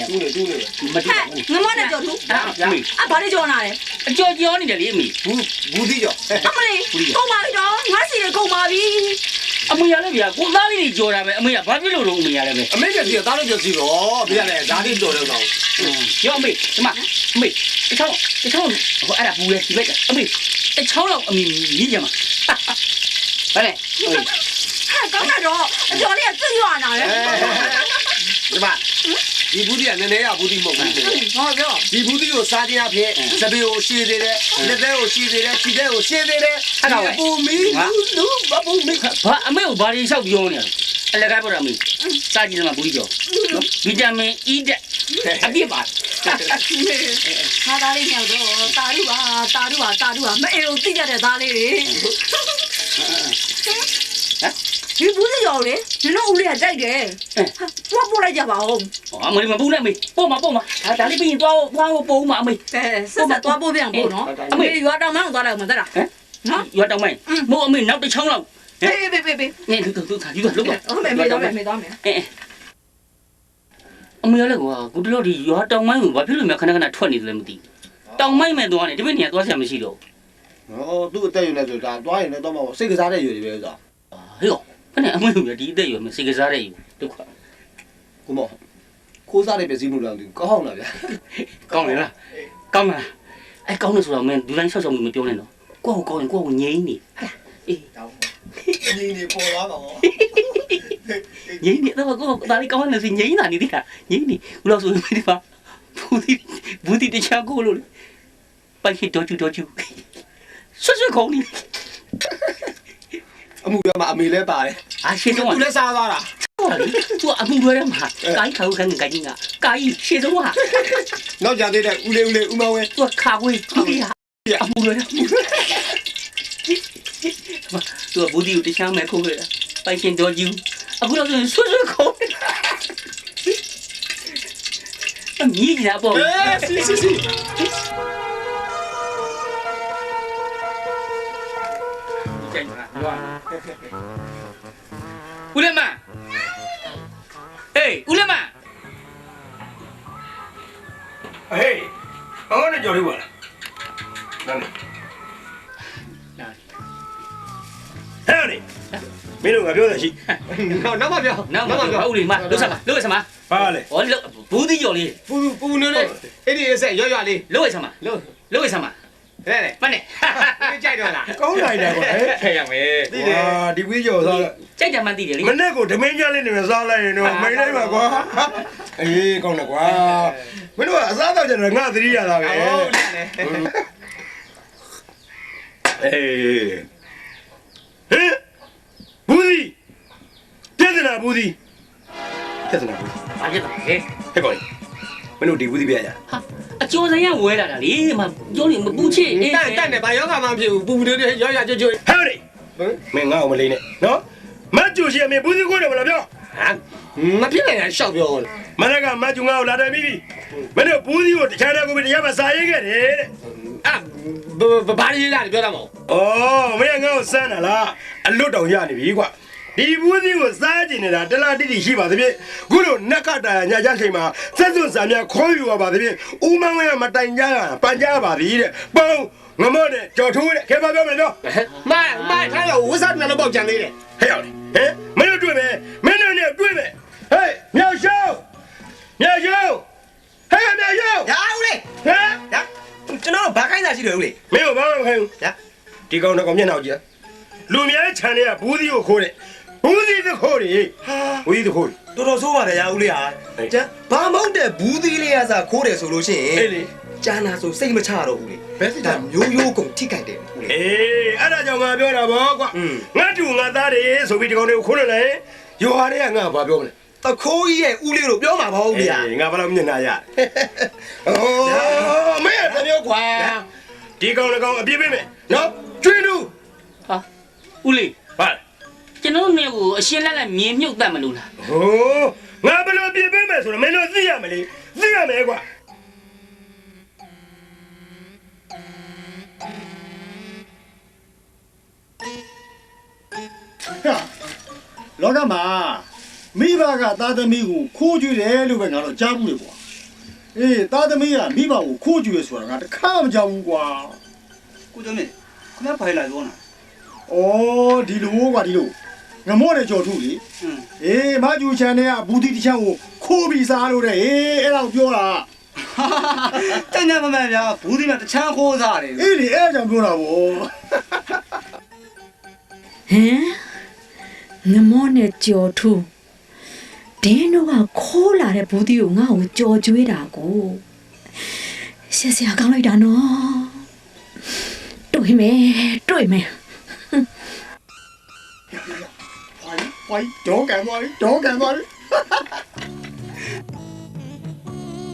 တူးနေမတူငမနဲ့ကြော်တူဘာလေးကြော်နာလဲအကြော်ကြောနေတယ်လေအမေဘူးသီးကြော်အမလေးကုန်ပါပြီတော့ငါစီရကုန်ပါပြီအမေရလည်းဗျာကိုသားလေးကြော်တာပဲအမေကဘာဖြစ်လို့တော့အမေရလည်းပဲအမေကစီသားလို့ပြောစီတော့ပြရတယ်ဓာတ်လေးကြော်တော့ရောအမေဒီမှာအမေတချောင်းဟိုအဲ့ဒါဘူးလေဒီဘက်အမေတချောင်းတော့အမေမြည်ကြမှာဗါလေဟာကောင်းတော့အကျော်လေးကသိရွာနာတယ်ဒီမှာဒီဘူးဒီကနည်းနည်းရဘူးဒီမဟုတ်ဘူးဟောပြောဒီဘူးဒီကိုစားခြင်းအဖြစ်စပီကိုရှည်သေးတယ်လက်သေးကိုရှည်သေးတယ်ခြေသေးကိုရှည်သေးတယ်အဲ့ဒါပဲပူမီလူမပူမီဘာအမေကိုဘာတွေလျှောက်ပြောနေလဲအလကားပြောတာမေစားကြည့်တယ်မှာဘူးကြောနော်ဗီတာမင် E တဲ့အပြည့်ပါဟာသားလေးညောက်တော့တာရုပါမအေလို့သိကြတဲ့သားလေးတွေဒီဘူးစီရောလေဒီလိုဦးလေးကကြိုက်တယ်ဟာပို့လိုက်ကြပါဦးအမေမပူနဲ့မေပို့မှာဒါလေးပြီးရင်သွားပို့မှာအမေဆက်သွားပို့ပြန်ပို့နော်အမေရွာတောင်မှန်းသွားလိုက်မှာသက်တာနော်ရွာတောင်မှန်းမို့အမေနောက်တစ်ချောင်းလောက်ပေးနေသူခါယူတော့လောက်တော့အမေသွားမယ်အမေလည်းကွာကိုတလို့ဒီရွာတောင်မှန်းကိုဘာဖြစ်လို့များခဏထွက်နေတယ်လဲမသိတောင်မှန်းမဲ့သွားနေဒီဘက်နေရာသွားဆရာမရှိတော့ဟောသူ့အသက်ယူနေဆိုဒါသွားရင်လည်းတော့မဟုတ်စိတ်ကစားတဲ့ယူတွေပဲဆိုတာဟေ့ခဏအမေကဒီအသက်ယူမယ်စိတ်ကစားတဲ့ယူဒုက္ခကိုမောခိုးစားတဲ့ပစ္စည်းမှုလားကောင်းလားဗျာကောင်းလားကောင်းလို့ဆိုတော့မင်းဒီတိုင်းဆောက်ဆောင်မှုမပြောနဲ့တော့ကိုယ့်ကိုကောင်းရင်ကိုယ့်ကိုငြိမ်းနေအေးငြိမ်းနေပေါ်လာပါဘောငြိမ်းနေတော့ကိုဒါလေးကောင်းနေစီငြိမ်းတာနေသေးတာငြိမ်းနေဘလို့ဆိုရင်ဒီပါဘူးဒီတချာကိုလို့ပိုက်ရှိတော့ကျဆွတ်ခေါင်းနေအမှုရမှာအမေလဲပါတယ်ရှေ့ဆုံးကသူလည်းစားသွားတာသူအမှုရရမှာကိုင်းခါကိုကန်ကိုင်းကကိုင်းရှေ့ဆုံးကနောက်ကြသေးတဲ့ဦးလေးဦးမဝဲသူခါခွေးဒီအမှုရသူဘူးဒီကိုတခြားမဲ့ခိုးခဲ့တာပိုင်ရှင်တော်ကျူအခုတော့ဆိုဆွတ်ခေါင်းအမြည်ကြပေါ့စီဦးလေးမဟေးဦးလေးမဟေးဘာနဲ့ကြော်လေးပါလားနားဟဲ့လေမင်းတို့ငါပြောတယ်ရှိနောက်မှပြောဦးလေးမလုပ်စမ်းပါဘာလဲဟောဘူးသီးကြော်လေးပူနေလေအဲ့ဒီအဆက်ရွရွလေးလုပ်စမ်းပါလုပ်စမ်းပါတဲ့မနဲ့ကြိုက်တော့လားကောင်းလိုက်တယ်ကွာထည့်ရမယ်သိတယ်ဒီဝီးကြော်စားကြိုက်တယ်မှသိတယ်လေမနဲ့ကိုဓမင်းကြလေးနေစားလိုက်ရင်တော့မိန်လိုက်ပါကွာအေးကောင်းတယ်ကွာမင်းတို့ကအစားတော့ကျတော့ငါသတိရတာပဲဟုတ်တယ်အေးဟဲ့ဘူးဒီပြဿနာဘူးဒီဘာဖြစ်တာဟဲ့ကောင်းမင်းတို့ဒီဘူးဒီပြရဟာအကျော်စရဝဲလာတာလေမကျော်နေမပူချစ်အေးတက်တယ်ဘာယောဂမှမဖြစ်ဘူးပူနေတယ်ရွရွကျွတ်ဟဲ့လေမင်းငါ့ကိုမလေးနဲ့နော်မတ်ကျူရှိအမေဘူးဒီကိုတယ်မလားပြောဟာမဖြစ်နိုင်တာရှောက်ပြောမနက်ကမတ်ကျူငါ့ကိုလာတယ်ပြီမင်းတို့ဘူးဒီကိုတခြားတဲ့ကိုတရားမစားရေးခဲ့တယ်တဲ့ဘာရေးလာပြောတာမဟုတ်မင်းငါ့ကိုစမ်းတာလားအလွတ်တောင်ရနေပြီကွာဒီဘူးစီကိုစားကျင်နေတာတလားတိတိရှိပါသဖြင့်ခုလိုနက်ခတာညာချချိန်မှာဆက်စွန်စာများခေါ်ယူပါသဖြင့်ဦးမန်းဝဲမတိုင်ကြပန်ကြပါသည်တဲ့ပုံငမော့နဲ့ကြော်ထိုးတဲ့ခဲပါပြောမယ်နော်မိုင်ထားတော့ဝစားတယ်လို့ပေါက်ကြံသေးတယ်ဟဲ့မင်းတို့တွေ့မယ်မင်းတို့နဲ့တွေ့မယ်ဟေးမြောက်ရှုံးဟဲ့မြောက်ရှုံးရာဦးလေးကျွန်တော်ဘာခိုင်းတာရှိတယ်ဦးလေးမင်းကဘာမှမခိုင်းဘူးဒီကောင်တော့မျက်နှာကြည့်လူများခြံတွေကဘူးစီကိုခိုးတဲ့ဘူးစီသခိုးတွေဘူးစီသခိုးတော်တော်ဆိုးပါတယ်ရာဦးလေးဟာဘာမဟုတ်တဲ့ဘူးသီးလေးကစားခိုးတယ်ဆိုလို့ရှိရင်အေးလေကျန်တာဆိုစိတ်မချတော့ဘူးလေဘယ်ဖြစ်တာမျိုးကုန်ထိကြိုက်တယ်ဦးလေးအေးအဲ့ဒါကြောင့်ငါပြောတာဗောကွာငါတူငါသားတွေဆိုပြီးဒီကောင်တွေကိုခိုးလို့လေရွာတွေကငါဘာပြောမလဲတခိုးကြီးရဲ့ဦးလေးတို့ပြောမှာမဟုတ်ဗျာငါဘာလို့မျက်နှာရမင်းတမျိုးကွာဒီကောင်လည်းကောင်အပြစ်ပေးမယ်နော်ကျွင်းတူဟာဦးလေးဘာကျွန်တော်မျိုးကိုအရှင်းလက်မြင်မြုပ်တတ်မလို့လားငါဘယ်လိုပြပေးမယ်ဆိုတော့မင်းတို့သိရမလေသိရမယ်ကွာလောကမှာမိဘကသားသမီးကိုခိုးကြည့်တယ်လို့ပဲငါတို့ကြားဘူးလေကွာ အေးသားသမီးကမိဘကိုခိုးကြွေဆိုတာငါတခါမကြောက်ဘူးကွာ ကိုကျော်မင်းခမဖိုင်လာပြောနာ ဩဒီလိုကွာဒီလိုငမော့တဲ့ကြော်ထုလေအေးမကျူချန်တဲ့ကဘူးတီတစ်ချမ်းကိုခိုးပြီးစားလို့တဲ့အေးအဲ့ဒါကိုပြောတာ တညမမဗျာဘူးဒီမှာတချမ်းခိုးစားတယ် အေးလေအဲ့ဒါကြောင့်ပြောတာဗော ဟမ်ငမောနဲ့ကြော်ထူဒင်းတို့ကခိုးလာတဲ့ဘူးတီကိုငါ့ကိုကြော်ကျွေးတာကိုဆက်စရာကောင်းလိုက်တာနော်တွေ့မယ်ဝိုင်းဒေါကန်သွားပြီ